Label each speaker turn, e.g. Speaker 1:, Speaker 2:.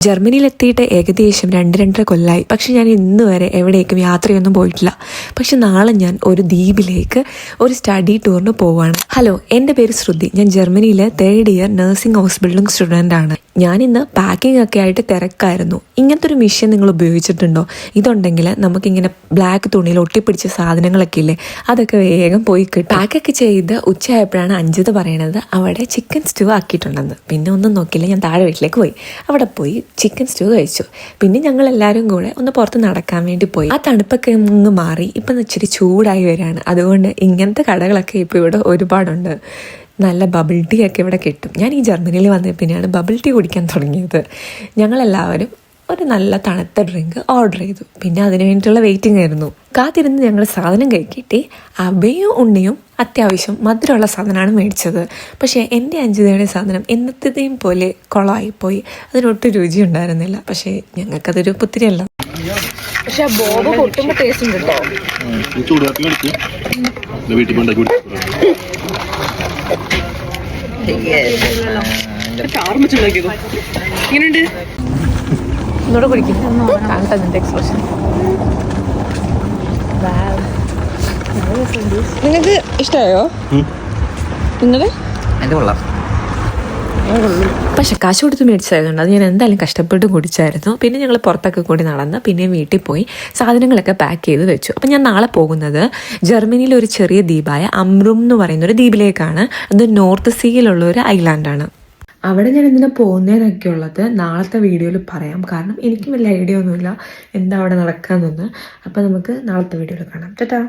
Speaker 1: ജർമ്മനിയിലെത്തിയിട്ട് ഏകദേശം 2-2.5 കൊല്ലമായി. പക്ഷെ ഞാൻ ഇന്ന് വരെ എവിടേക്കും യാത്രയൊന്നും പോയിട്ടില്ല. പക്ഷെ നാളെ ഞാൻ ഒരു ദ്വീപിലേക്ക് ഒരു സ്റ്റഡി ടൂറിന് പോവാണ്. ഹലോ, എൻ്റെ പേര് ശ്രുതി. ഞാൻ ജർമ്മനിയിലെ 3rd year nursing house building student ആണ്. ഞാനിന്ന് പാക്കിംഗ് ഒക്കെ ആയിട്ട് തിരക്കായിരുന്നു. ഇങ്ങനത്തെ ഒരു മെഷീൻ നിങ്ങൾ ഉപയോഗിച്ചിട്ടുണ്ടോ? ഇതുണ്ടെങ്കിൽ നമുക്കിങ്ങനെ ബ്ലാക്ക് തുണിയിൽ ഒട്ടിപ്പിടിച്ച സാധനങ്ങളൊക്കെ ഇല്ലേ, അതൊക്കെ വേഗം പോയി കിട്ടും. പാക്കൊക്കെ ചെയ്ത് ഉച്ചയായപ്പോഴാണ് അഞ്ജിത പറയണത് അവിടെ ചിക്കൻ സ്റ്റൂ ആക്കിയിട്ടുണ്ടെന്ന്. പിന്നെ ഒന്നും നോക്കില്ല, ഞാൻ താഴെ വീട്ടിലേക്ക് പോയി. അവിടെ പോയി ചിക്കൻ സ്റ്റൂ കഴിച്ചു. പിന്നെ ഞങ്ങൾ എല്ലാവരും കൂടെ ഒന്ന് പുറത്ത് നടക്കാൻ വേണ്ടി പോയി. ആ തണുപ്പൊക്കെ ഒന്ന് മാറി ഇപ്പം ഇച്ചിരി ചൂടായി വരികയാണ്. അതുകൊണ്ട് ഇങ്ങനത്തെ കടകളൊക്കെ ഇപ്പോൾ ഇവിടെ ഒരുപാടുണ്ട്. നല്ല ബബിൾ ടീ ഒക്കെ ഇവിടെ കിട്ടും. ഞാൻ ഈ ജർമ്മനിയിൽ വന്ന പിന്നെയാണ് ബബിൾ ടീ കുടിക്കാൻ തുടങ്ങിയത്. ഞങ്ങളെല്ലാവരും ഒരു നല്ല തണുത്ത ഡ്രിങ്ക് ഓർഡർ ചെയ്തു. പിന്നെ അതിന് വേണ്ടിയിട്ടുള്ള വെയിറ്റിംഗ് ആയിരുന്നു. കാത്തിരുന്ന് ഞങ്ങൾ സാധനം കഴിക്കിട്ട് അബയും ഉണ്ണിയും അത്യാവശ്യം മധുരമുള്ള സാധനമാണ് മേടിച്ചത്. പക്ഷേ എൻ്റെ അഞ്ജിതയുടെ സാധനം എന്നത്തേയും പോലെ കുളമായിപ്പോയി. അതിനൊട്ടും രുചി ഉണ്ടായിരുന്നില്ല. പക്ഷേ ഞങ്ങൾക്കതൊരു പുത്തിരിയല്ല. പക്ഷെ ബോബ പൊട്ടുമ്പോൾ ടേസ്റ്റ് ഉണ്ട് കേട്ടോ. ഒന്നുകൂടെ കുടിക്കുന്നു. കാണട്ടെ നിന്റെ എക്സ്പ്രഷൻ. നിങ്ങൾക്ക് ഇഷ്ടമായോ? നിങ്ങള് പക്ഷെ കാശ് കൊടുത്ത് മേടിച്ചായതുകൊണ്ട് അത് ഞാൻ എന്തായാലും കഷ്ടപ്പെട്ട് കുടിച്ചായിരുന്നു. പിന്നെ ഞങ്ങൾ പുറത്തൊക്കെ കൂടി നടന്ന് പിന്നെ വീട്ടിൽ പോയി സാധനങ്ങളൊക്കെ പാക്ക് ചെയ്ത് വെച്ചു. അപ്പം ഞാൻ നാളെ പോകുന്നത് ജർമ്മനിയിലെ ഒരു ചെറിയ ദ്വീപായ അമ്രും എന്ന് പറയുന്നൊരു ദ്വീപിലേക്കാണ്. അത് നോർത്ത് സീയിലുള്ള ഒരു ഐലാൻഡാണ്. അവിടെ ഞാൻ എന്തിനാ പോകുന്നതെന്നൊക്കെ ഉള്ളത് നാളത്തെ വീഡിയോയിൽ പറയാം. കാരണം എനിക്കും വലിയ ഐഡിയ ഒന്നുമില്ല എന്താ അവിടെ നടക്കാമെന്നൊന്ന്. അപ്പം നമുക്ക് നാളത്തെ വീഡിയോയിൽ കാണാം. ടാറ്റാ.